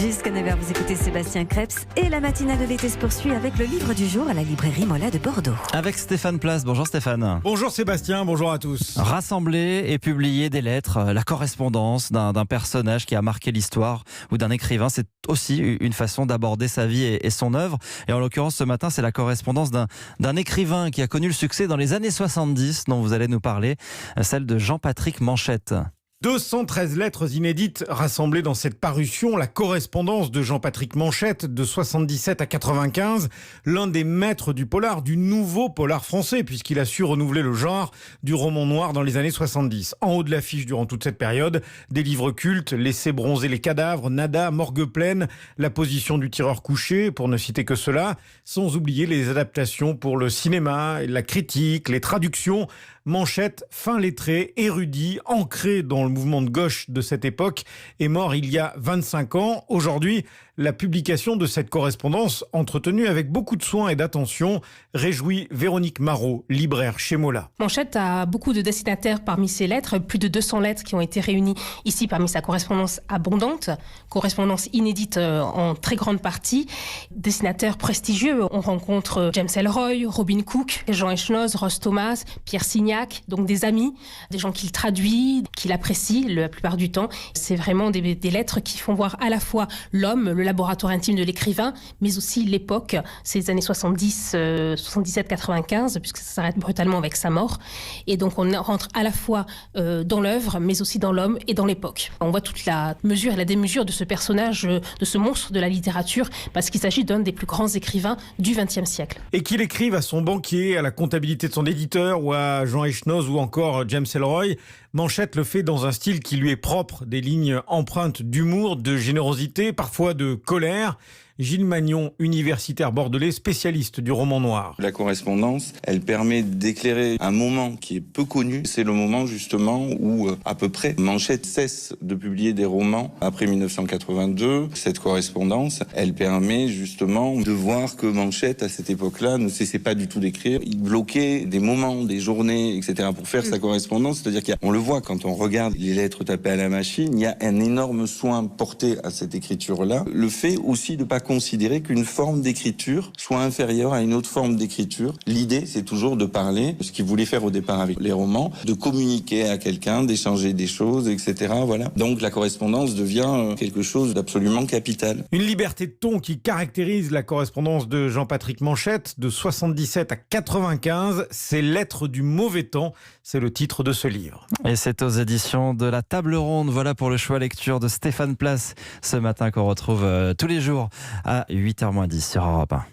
Jusqu'à 9h, vous écoutez Sébastien Krebs et la matinale de l'été se poursuit avec le livre du jour à la librairie Mola de Bordeaux. Avec Stéphane Place. Bonjour Stéphane. Bonjour Sébastien, bonjour à tous. Rassembler et publier des lettres, la correspondance d'un personnage qui a marqué l'histoire ou d'un écrivain, c'est aussi une façon d'aborder sa vie et son œuvre. Et en l'occurrence, ce matin, c'est la correspondance d'un écrivain qui a connu le succès dans les années 70 dont vous allez nous parler, celle de Jean-Patrick Manchette. 213 lettres inédites rassemblées dans cette parution, la correspondance de Jean-Patrick Manchette de 77 à 95, l'un des maîtres du polar, du nouveau polar français, puisqu'il a su renouveler le genre du roman noir dans les années 70. En haut de l'affiche durant toute cette période, des livres cultes, Laisser bronzer les cadavres, Nada, Morgue pleine, La position du tireur couché, pour ne citer que cela, sans oublier les adaptations pour le cinéma, la critique, les traductions. Manchette, fin lettré, érudit, ancré dans le mouvement de gauche de cette époque, est mort il y a 25 ans. Aujourd'hui, la publication de cette correspondance, entretenue avec beaucoup de soin et d'attention, réjouit Véronique Marot, libraire chez Mola. Manchette a beaucoup de destinataires parmi ses lettres, plus de 200 lettres qui ont été réunies ici parmi sa correspondance abondante, correspondance inédite en très grande partie. Destinataires prestigieux, on rencontre James Ellroy, Robin Cook, Jean Echnoz, Ross Thomas, Pierre Signac, donc des amis, des gens qu'il traduit, qu'il apprécie la plupart du temps. C'est vraiment des lettres qui font voir à la fois l'homme, le laboratoire intime de l'écrivain, mais aussi l'époque, ces années 70, 77, 95, puisque ça s'arrête brutalement avec sa mort. Et donc on rentre à la fois dans l'œuvre, mais aussi dans l'homme et dans l'époque. On voit toute la mesure et la démesure de ce personnage, de ce monstre de la littérature, parce qu'il s'agit d'un des plus grands écrivains du XXe siècle. Et qu'il écrive à son banquier, à la comptabilité de son éditeur, ou à Jean Echnoz, ou encore James Ellroy, Manchette le fait dans un style qui lui est propre, des lignes empreintes d'humour, de générosité, parfois de colère. Gilles Magnon, universitaire bordelais, spécialiste du roman noir. La correspondance, elle permet d'éclairer un moment qui est peu connu. C'est le moment justement où, à peu près, Manchette cesse de publier des romans après 1982. Cette correspondance, elle permet justement de voir que Manchette, à cette époque-là, ne cessait pas du tout d'écrire. Il bloquait des moments, des journées, etc. pour faire sa correspondance. C'est-à-dire qu'on le voit quand on regarde les lettres tapées à la machine, il y a un énorme soin porté à cette écriture-là. Le fait aussi de ne pas considérer qu'une forme d'écriture soit inférieure à une autre forme d'écriture. L'idée, c'est toujours de parler, ce qu'il voulait faire au départ avec les romans, de communiquer à quelqu'un, d'échanger des choses, etc. Voilà. Donc la correspondance devient quelque chose d'absolument capital. Une liberté de ton qui caractérise la correspondance de Jean-Patrick Manchette de 77 à 95. Ces lettres du mauvais temps, c'est le titre de ce livre. Et c'est aux éditions de la Table Ronde. Voilà pour le choix lecture de Stéphane Place ce matin qu'on retrouve tous les jours à 8h moins 10 sur Europe 1.